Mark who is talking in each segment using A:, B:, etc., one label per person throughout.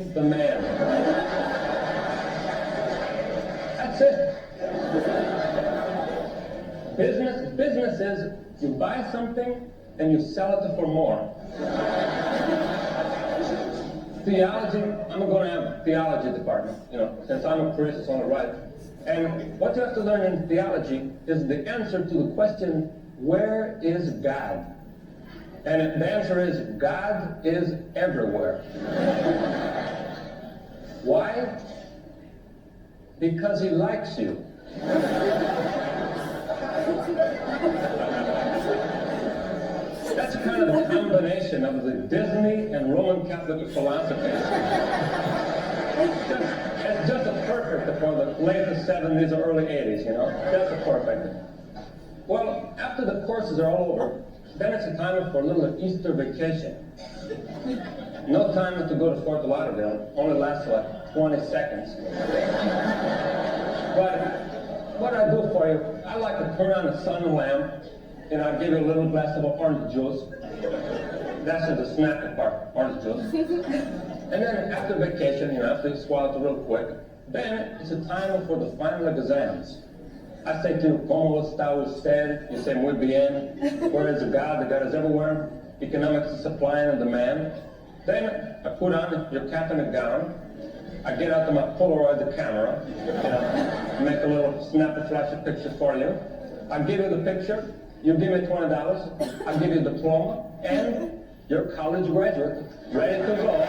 A: the man. That's it. Business is you buy something and you sell it for more. Theology, I'm going to have a theology department, since I'm a priest on the right. And what you have to learn in theology is the answer to the question, where is God? And the answer is, God is everywhere. Why? Because he likes you. That's kind of a combination of the Disney and Roman Catholic philosophies. It's just a perfect for the late 70s or early 80s, Just a perfect. Well, after the courses are all over, then it's a time for a little Easter vacation. No time to go to Fort Lauderdale, only lasts like 20 seconds. But what I do for you, I like to turn on the sun lamp, and I'll give you a little glass of orange juice. That's the snack part, orange juice. And then after vacation, after you swallow it real quick, then it's a time for the final exams. I say to you, ¿Cómo está usted? You say, muy bien. Where is God? The God is everywhere. Economics is supply and demand. Then I put on your cap and a gown. I get out to my Polaroid camera, make a little snap a flash of picture for you. I give you the picture. You give me $20. I give you a diploma, and you're a college graduate, ready to go.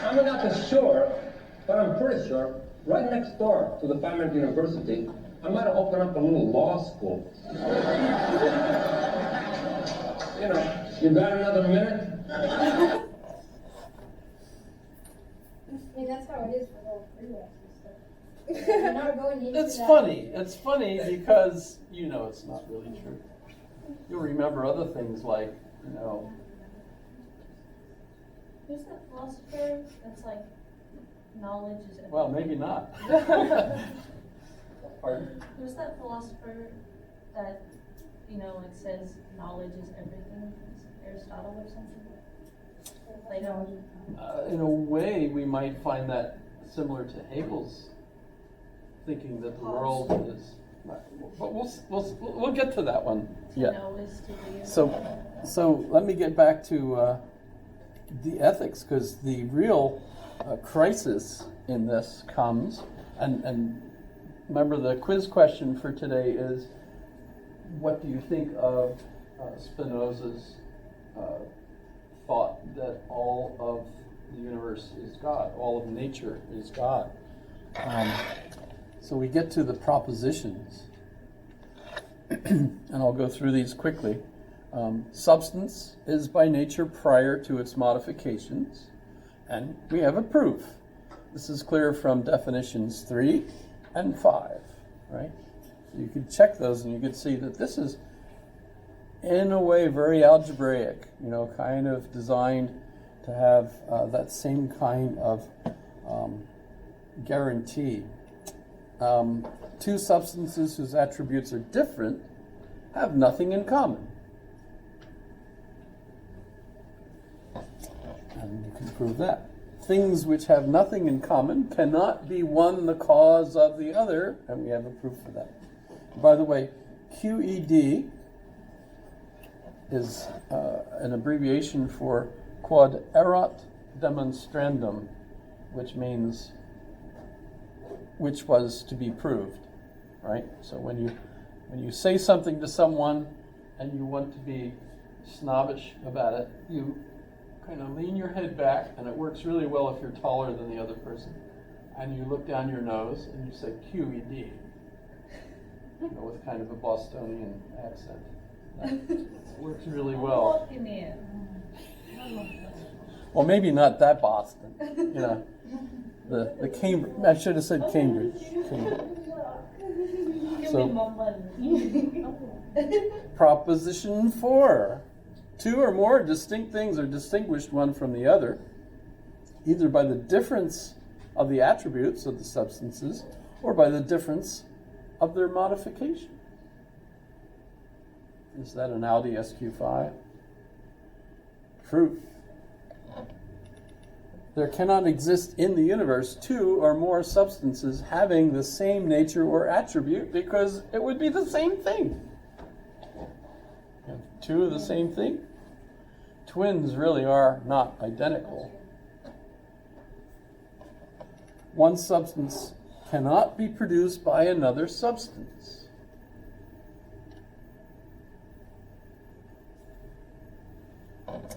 A: I'm not sure, but I'm pretty sure, right next door to the Fine University, I might have opened up a little law school. You got another minute?
B: That's how it is for all freelance and stuff. You're not going into
C: It's
B: that.
C: funny. It's funny because it's not really true. You'll remember other things like,
D: Who's that philosopher that's like, knowledge is everything?
C: well, maybe not. Pardon?
D: Who's that philosopher that, says knowledge is everything? Is it Aristotle or something? Plato?
C: In a way, we might find that similar to Hegel's thinking that the world is. But we'll get to that one.
D: To know is to be.
C: So let me get back to the ethics, because the real crisis in this comes, and remember the quiz question for today is, what do you think of Spinoza's thought that all of the universe is God, all of nature is God? So we get to the propositions, and I'll go through these quickly. Substance is by nature prior to its modifications, and we have a proof. This is clear from definitions 3 and 5, right? So you could check those and you could see that this is, in a way, very algebraic, kind of designed to have that same kind of guarantee. Two substances whose attributes are different have nothing in common. And you can prove that. Things which have nothing in common cannot be one the cause of the other, and we have a proof for that. By the way, QED is an abbreviation for quod erat demonstrandum, which means which was to be proved, right? So when you say something to someone and you want to be snobbish about it, you kind of lean your head back, and it works really well if you're taller than the other person. And you look down your nose and you say QED, with kind of a Bostonian accent. That works really well. Well, maybe not that Boston. The Cambridge. I should have said Cambridge. So, proposition 4. Two or more distinct things are distinguished one from the other, either by the difference of the attributes of the substances or by the difference of their modification. Is that an Audi SQ5? Truth. There cannot exist in the universe two or more substances having the same nature or attribute, because it would be the same thing. You have two of the same thing. Twins really are not identical. One substance cannot be produced by another substance.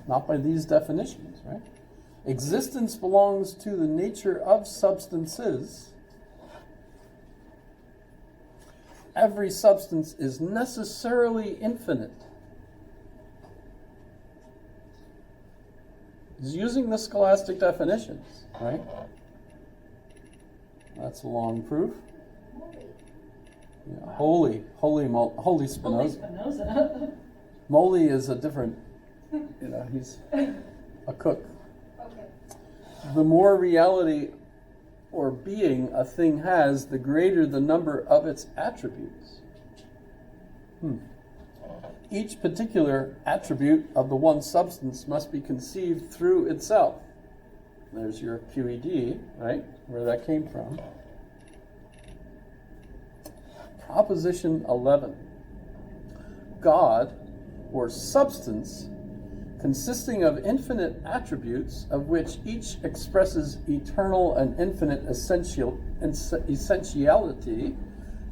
C: Not by these definitions, right? Existence belongs to the nature of substances. Every substance is necessarily infinite. It's using the scholastic definitions, right? That's a long proof. Yeah, holy
D: Holy
C: Spinoza.
D: Spinoza.
C: Moly is a different, he's a cook.
B: Okay.
C: The more reality or being a thing has, the greater the number of its attributes. Each particular attribute of the one substance must be conceived through itself. There's your QED, right? Where that came from. Proposition 11. God, or substance, consisting of infinite attributes, of which each expresses eternal and infinite essentiality,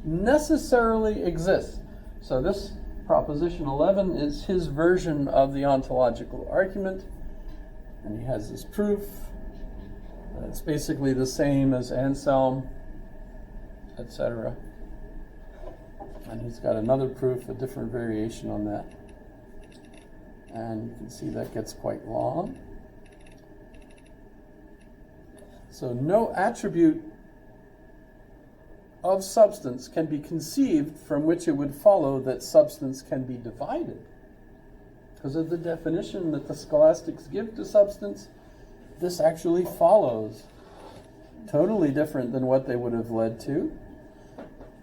C: necessarily exists. So this Proposition 11 is his version of the ontological argument, and he has this proof. It's basically the same as Anselm, etc. And he's got another proof, a different variation on that. And you can see that gets quite long. So no attribute of substance can be conceived from which it would follow that substance can be divided. Because of the definition that the scholastics give to substance, this actually follows. Totally different than what they would have led to.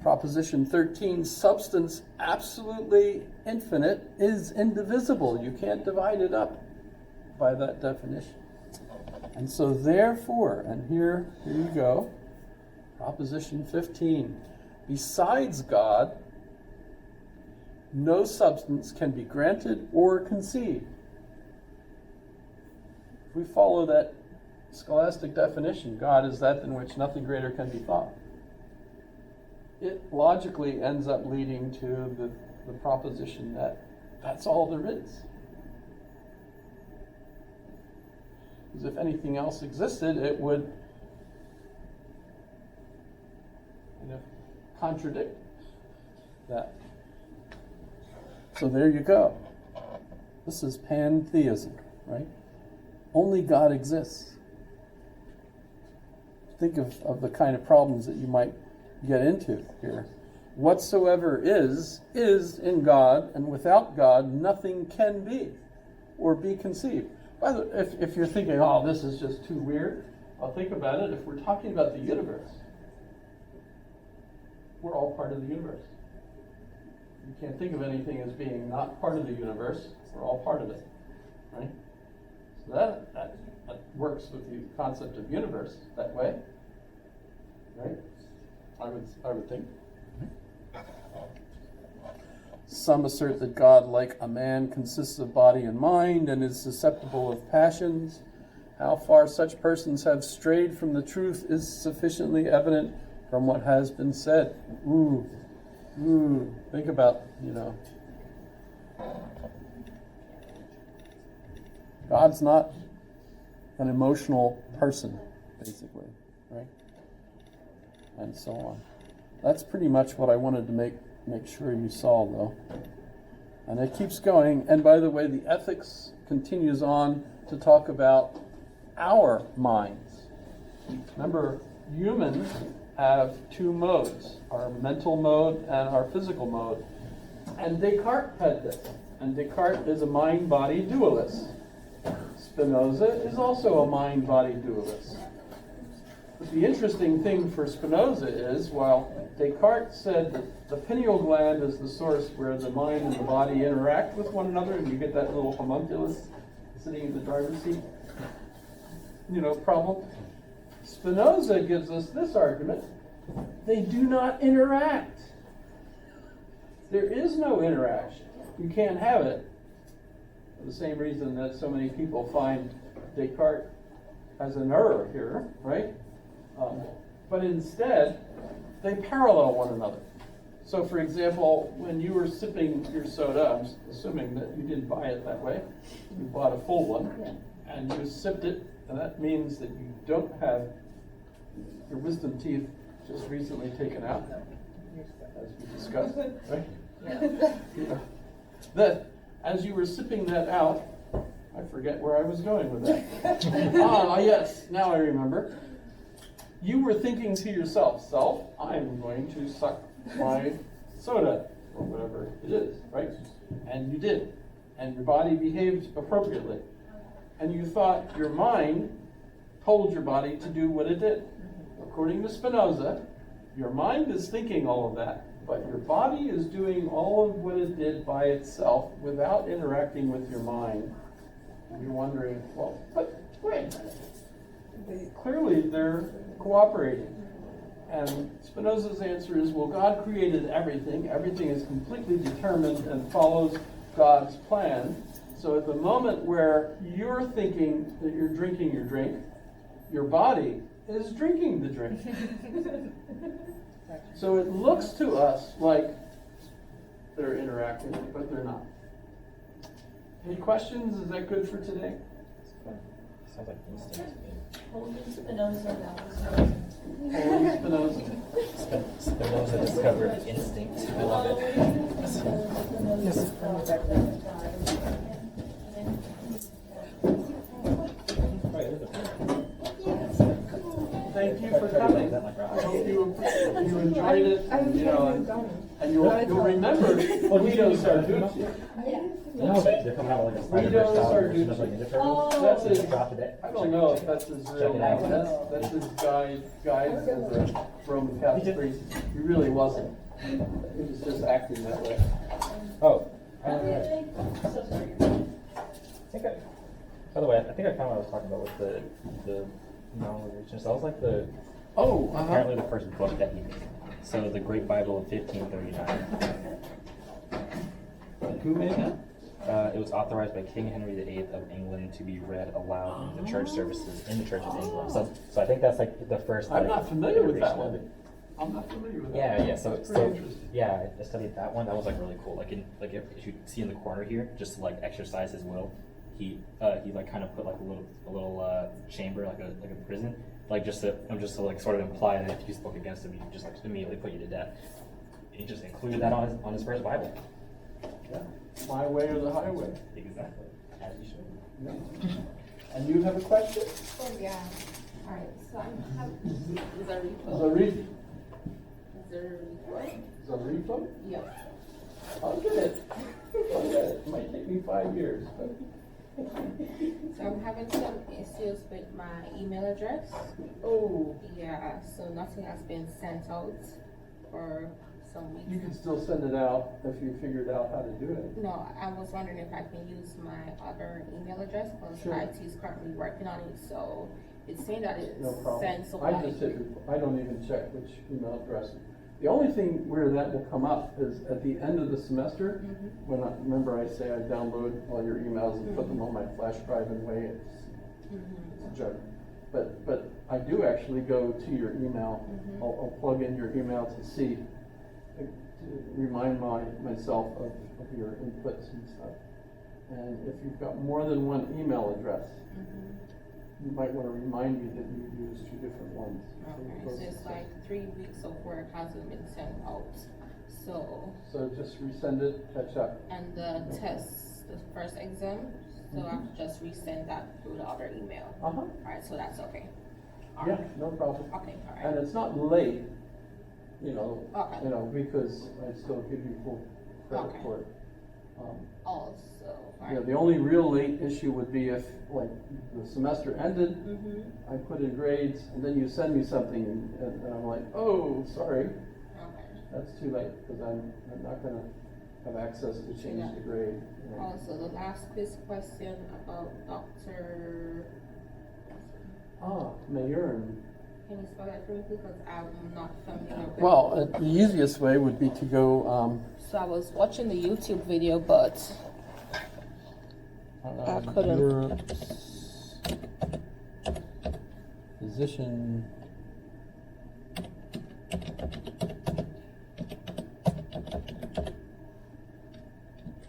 C: Proposition 13, substance absolutely infinite is indivisible. You can't divide it up by that definition. And so therefore, and here you go, Proposition 15, besides God, no substance can be granted or conceived. If we follow that scholastic definition, God is that in which nothing greater can be thought, it logically ends up leading to the proposition that that's all there is. Because if anything else existed, it would contradict that. So there you go. This is pantheism, right? Only God exists. Think of the kind of problems that you might get into here. Whatsoever is in God, and without God, nothing can be or be conceived. By the way, if you're thinking, oh, this is just too weird, well, think about it. If we're talking about the universe, we're all part of the universe. You can't think of anything as being not part of the universe. We're all part of it, right? So that works with the concept of universe that way, right? I would think. Some assert that God, like a man, consists of body and mind and is susceptible of passions. How far such persons have strayed from the truth is sufficiently evident from what has been said. Think about, God's not an emotional person, basically, right? And so on. That's pretty much what I wanted to make sure you saw, though. And it keeps going. And by the way, the ethics continues on to talk about our minds. Remember, humans have two modes, our mental mode and our physical mode. And Descartes had this. And Descartes is a mind-body dualist. Spinoza is also a mind-body dualist. But the interesting thing for Spinoza is, while Descartes said that the pineal gland is the source where the mind and the body interact with one another, and you get that little homunculus sitting in the driver's seat, problem. Spinoza gives us this argument: they do not interact. There is no interaction. You can't have it. For the same reason that so many people find Descartes as an error here, right? But instead, they parallel one another. So, for example, when you were sipping your soda, I'm assuming that you didn't buy it that way, you bought a full one, and you sipped it, and that means that you don't have your wisdom teeth just recently taken out, as we discussed, right? Yeah. That as you were sipping that out, I forget where I was going with that. Yes, now I remember. You were thinking to yourself, I'm going to suck my soda, or whatever it is, right? And you did. And your body behaved appropriately. And you thought your mind told your body to do what it did. According to Spinoza, your mind is thinking all of that, but your body is doing all of what it did by itself without interacting with your mind. And you're wondering, but wait a minute. Clearly they're cooperating. And Spinoza's answer is, God created everything. Everything is completely determined and follows God's plan. So at the moment where you're thinking that you're drinking your drink, your body is drinking the drink. So it looks to us like they're interacting, but they're not. Any questions? Is that good for today?
E: Sounds like instinct.
D: Holy Spinoza, that was
C: Holy Spinoza.
E: Spinoza discovered instinct. I love
C: Thank you for coming. I hope you enjoyed it. And you'll remember Guido Sarducci.
E: They're coming out with like a
C: Guido
E: Spider-Man style version
C: Sarducci.
E: of like Ninja Turtles.
C: That's his.
E: Drop it.
C: I don't know if that's his real name. That's his guide as a Roman Catholic priest. He really wasn't. He was just acting that way.
E: Oh.
D: So sorry.
E: By the way, I think I found what I was talking about with the non-religion. So that was like apparently the first book that he made. So the Great Bible of 1539.
C: Who made that?
E: It was authorized by King Henry VIII of England to be read aloud in the church services in the Church of England. So I think that's like the first.
C: I'm not familiar with that
E: iteration of
C: one.
E: it.
C: I'm not familiar with that.
E: Yeah. So
C: Pretty interesting.
E: yeah, I studied that one. That was like really cool. Like if you see in the corner here, just to like exercise his will, he like kind of put like a little chamber, like a prison, like just to like sort of imply that if you spoke against him, he just like immediately put you to death. And he just included that on his first Bible.
C: Yeah. My way or the highway.
E: Exactly. As you should.
C: Yeah. And you have a question?
B: Oh, yeah. All right, so I have, is there
C: Zarif.
B: Is there what?
C: Zarifa?
B: Yeah.
C: I'll get it. It might take me 5 years, but
B: So I'm having some issues with my email address.
C: oh,
B: Yeah, so nothing has been sent out for some weeks.
C: you can still send it out if you figured out how to do it.
B: No, I was wondering if I can use my other email address because
C: Sure.
B: IT is currently working on it, so it's saying that it's
C: No problem.
B: sent, so
C: I just hit, I don't even check which email address. The only thing where that will come up is at the end of the semester, when remember I say I download all your emails and put them on my flash drive and weigh it. It's a joke. But I do actually go to your email. I'll plug in your email to see, to remind myself of your inputs and stuff. And if you've got more than one email address, you might want to remind me that you use two different ones.
B: Okay, so it's like 3 weeks of work hasn't been sent out,
C: So just resend it, catch up.
B: and the test, the first exam, so I have to just resend that through the other email.
C: Uh-huh.
B: Alright, so that's okay.
C: Yeah, no problem.
B: Okay,
C: And
B: alright.
C: it's not late,
B: Okay.
C: because I still give you full credit
B: Okay.
C: for it.
B: Also,
C: Yeah,
B: right?
C: the only real late issue would be if, like, the semester ended,
B: Mm-hmm.
C: I put in grades, and then you send me something, and I'm like, oh, sorry,
B: Okay.
C: that's too late, because I'm not gonna have access to change
B: Yeah.
C: the grade. you know.
B: Also, the last quiz question about Dr.
C: Mayurn.
B: Can you spell that for me, please? Because I'm not familiar with
C: Well, the easiest way would be to go,
B: So I was watching the YouTube video, but I couldn't.
C: Europe's physician